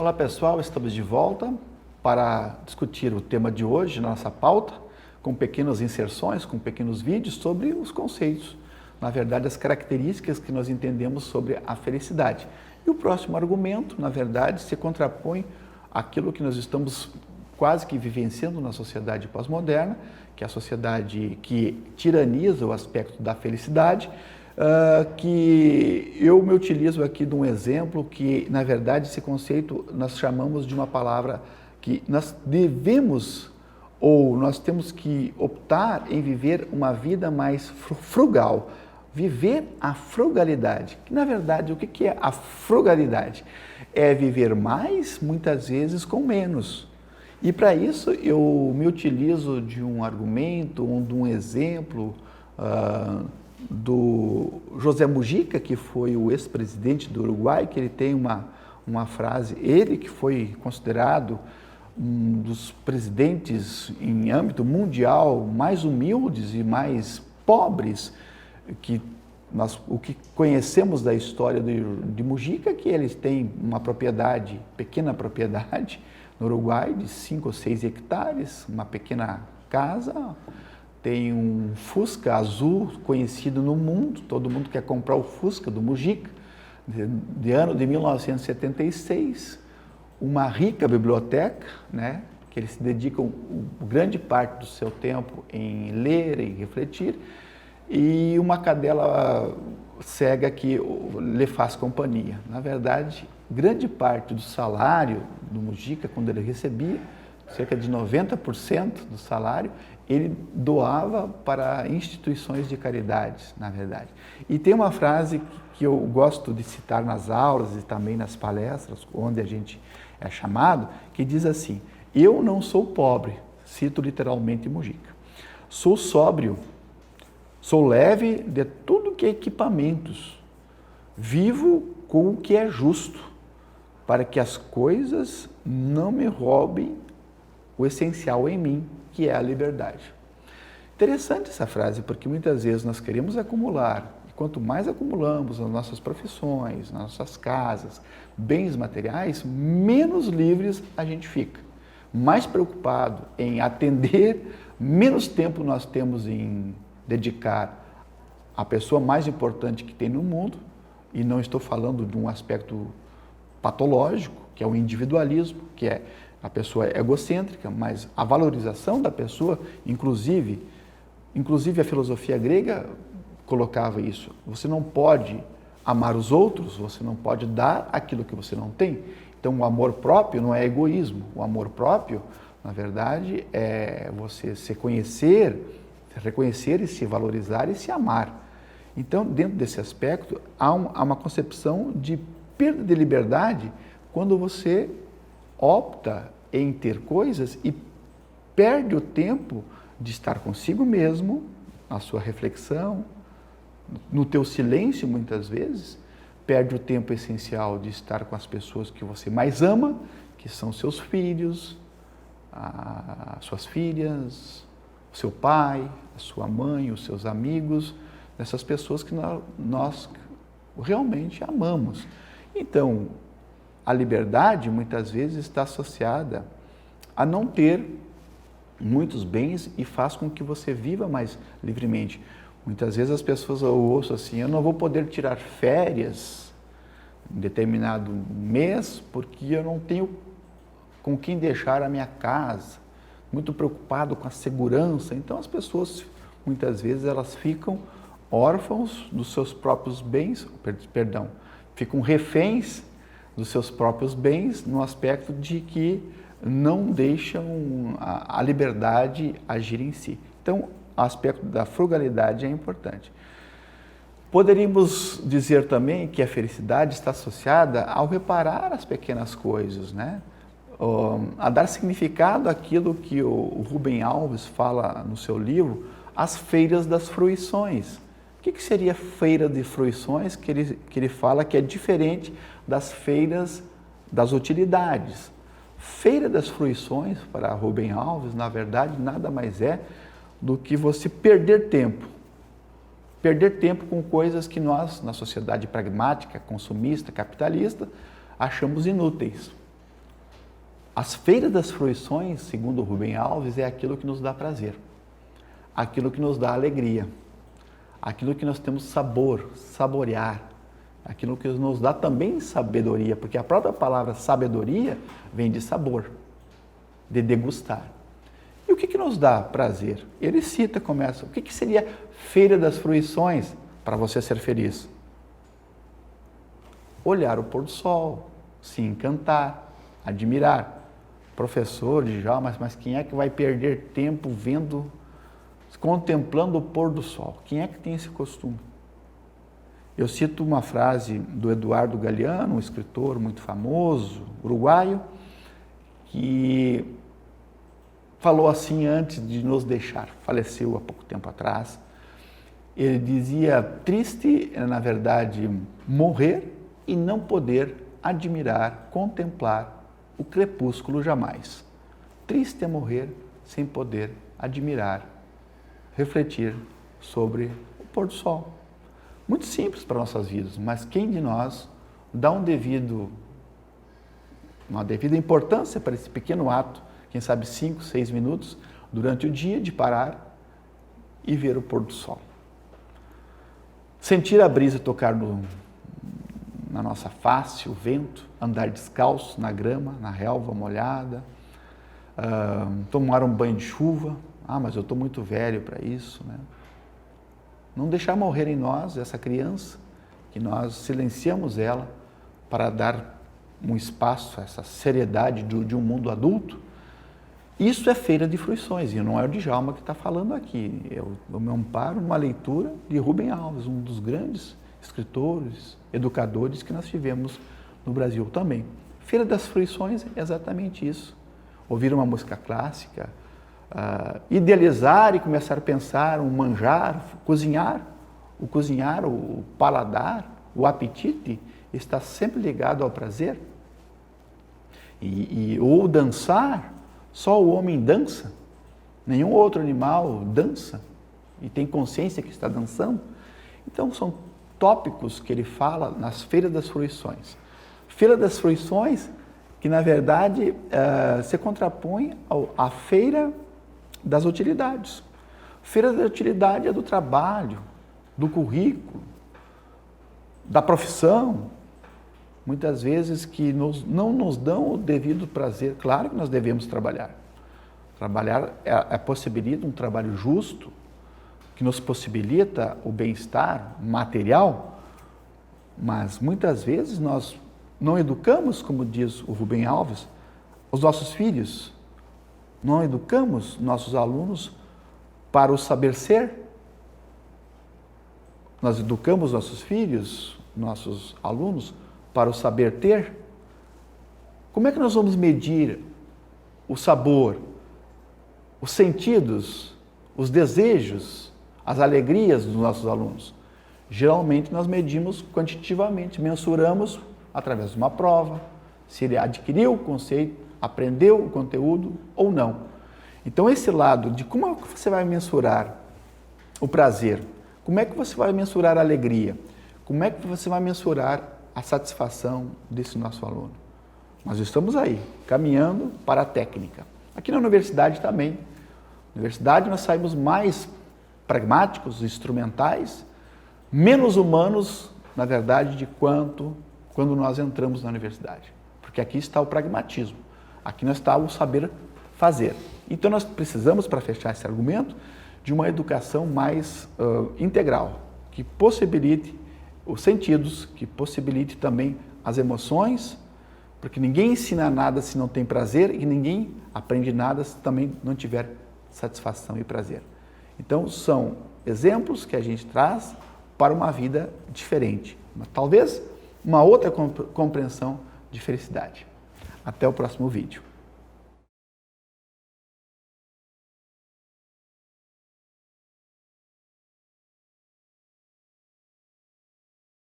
Olá pessoal, estamos de volta para discutir o tema de hoje, nossa pauta, com pequenas inserções, com pequenos vídeos sobre os conceitos, na verdade as características que nós entendemos sobre a felicidade. E o próximo argumento, na verdade, se contrapõe àquilo que nós estamos quase que vivenciando na sociedade pós-moderna, que é a sociedade que tiraniza o aspecto da felicidade, que eu me utilizo aqui de um exemplo que, na verdade, esse conceito nós chamamos de uma palavra que nós devemos ou nós temos que optar em viver uma vida mais frugal, viver a frugalidade. Que, na verdade, o que é a frugalidade? É viver mais, muitas vezes, com menos. E para isso eu me utilizo de um argumento, de um exemplo, do José Mujica, que foi o ex-presidente do Uruguai, que ele tem uma frase, ele que foi considerado um dos presidentes em âmbito mundial mais humildes e mais pobres, que o que conhecemos da história de Mujica, que eles têm uma propriedade, pequena propriedade, no Uruguai, de 5 ou 6 hectares, uma pequena casa. Tem um Fusca azul conhecido no mundo, todo mundo quer comprar o Fusca do Mujica, de ano de 1976, uma rica biblioteca, né, que eles se dedicam grande parte do seu tempo em ler e refletir, e uma cadela cega que lhe faz companhia. Na verdade, grande parte do salário do Mujica, quando ele recebia, cerca de 90% do salário, ele doava para instituições de caridade, na verdade. E tem uma frase que eu gosto de citar nas aulas e também nas palestras, onde a gente é chamado, que diz assim: eu não sou pobre, cito literalmente Mujica, sou sóbrio, sou leve de tudo que é equipamentos, vivo com o que é justo, para que as coisas não me roubem o essencial em mim, que é a liberdade. Interessante essa frase, porque muitas vezes nós queremos acumular, e quanto mais acumulamos nas nossas profissões, nas nossas casas, bens materiais, menos livres a gente fica. Mais preocupado em atender, menos tempo nós temos em dedicar à pessoa mais importante que tem no mundo, e não estou falando de um aspecto patológico, que é o individualismo, que é a pessoa egocêntrica, mas a valorização da pessoa, inclusive a filosofia grega colocava isso. Você não pode amar os outros, você não pode dar aquilo que você não tem. Então, o amor próprio não é egoísmo. O amor próprio, na verdade, é você se conhecer, se reconhecer e se valorizar e se amar. Então, dentro desse aspecto, há uma concepção de perda de liberdade quando você opta em ter coisas e perde o tempo de estar consigo mesmo, na sua reflexão, no teu silêncio muitas vezes, perde o tempo essencial de estar com as pessoas que você mais ama, que são seus filhos, as suas filhas, o seu pai, a sua mãe, os seus amigos, essas pessoas que nós realmente amamos. Então, a liberdade, muitas vezes, está associada a não ter muitos bens e faz com que você viva mais livremente. Muitas vezes as pessoas ouçam assim: eu não vou poder tirar férias em determinado mês porque eu não tenho com quem deixar a minha casa, muito preocupado com a segurança. Então, as pessoas, muitas vezes, elas ficam órfãos dos seus próprios bens, ficam reféns dos seus próprios bens, no aspecto de que não deixam a liberdade agir em si. Então, o aspecto da frugalidade é importante. Poderíamos dizer também que a felicidade está associada ao reparar as pequenas coisas, né? A dar significado àquilo que o Rubem Alves fala no seu livro, as feiras das fruições. O que seria feira de fruições? Que ele fala que é diferente das feiras das utilidades. Feira das fruições, para Rubem Alves, na verdade, nada mais é do que você perder tempo. Perder tempo com coisas que nós, na sociedade pragmática, consumista, capitalista, achamos inúteis. As feiras das fruições, segundo Rubem Alves, é aquilo que nos dá prazer, aquilo que nos dá alegria, aquilo que nós temos sabor, saborear, aquilo que nos dá também sabedoria, porque a própria palavra sabedoria vem de sabor, de degustar. E o que nos dá prazer? Ele cita, começa, o que seria feira das fruições para você ser feliz? Olhar o pôr do sol, se encantar, admirar. Professor Djalma, mas quem é que vai perder tempo vendo, contemplando o pôr do sol? Quem é que tem esse costume? Eu cito uma frase do Eduardo Galeano, um escritor muito famoso, uruguaio, que falou assim antes de nos deixar, faleceu há pouco tempo atrás. Ele dizia, triste é, na verdade, morrer e não poder admirar, contemplar o crepúsculo jamais. Triste é morrer sem poder admirar, refletir sobre o pôr do sol. Muito simples para nossas vidas, mas quem de nós dá uma devida importância para esse pequeno ato, quem sabe 5, 6 minutos, durante o dia, de parar e ver o pôr do sol. Sentir a brisa tocar na nossa face, o vento, andar descalço na grama, na relva molhada, tomar um banho de chuva. Mas eu estou muito velho para isso, né? Não deixar morrer em nós essa criança, que nós silenciamos ela para dar um espaço, essa seriedade de um mundo adulto. Isso é feira de fruições, e não é o Djalma que está falando aqui. Eu me amparo numa leitura de Rubem Alves, um dos grandes escritores, educadores que nós tivemos no Brasil também. Feira das fruições é exatamente isso. Ouvir uma música clássica, idealizar e começar a pensar, um manjar, cozinhar, o paladar, o apetite está sempre ligado ao prazer. Ou dançar, só o homem dança, nenhum outro animal dança e tem consciência que está dançando. Então são tópicos que ele fala nas feiras das fruições. Feira das fruições que na verdade se contrapõe à feira das utilidades. Feira da utilidade é do trabalho, do currículo, da profissão, muitas vezes que não nos dão o devido prazer. Claro que nós devemos trabalhar. Trabalhar possibilita um trabalho justo, que nos possibilita o bem-estar material, mas muitas vezes nós não educamos, como diz o Rubem Alves, os nossos filhos, não educamos nossos alunos para o saber ser. Nós educamos nossos filhos, nossos alunos, para o saber ter. Como é que nós vamos medir o sabor, os sentidos, os desejos, as alegrias dos nossos alunos? Geralmente nós medimos quantitativamente, mensuramos através de uma prova, se ele adquiriu o conceito, aprendeu o conteúdo ou não. Então esse lado de como é que você vai mensurar o prazer, como é que você vai mensurar a alegria, como é que você vai mensurar a satisfação desse nosso aluno? Nós estamos aí, caminhando para a técnica. Aqui na universidade também. Na universidade nós saímos mais pragmáticos, instrumentais, menos humanos, na verdade, de quando nós entramos na universidade. Porque aqui está o pragmatismo, aqui não está o saber fazer. Então nós precisamos, para fechar esse argumento, de uma educação mais integral, que possibilite os sentidos, que possibilite também as emoções, porque ninguém ensina nada se não tem prazer e ninguém aprende nada se também não tiver satisfação e prazer. Então são exemplos que a gente traz para uma vida diferente, mas talvez uma outra compreensão de felicidade. Até o próximo vídeo.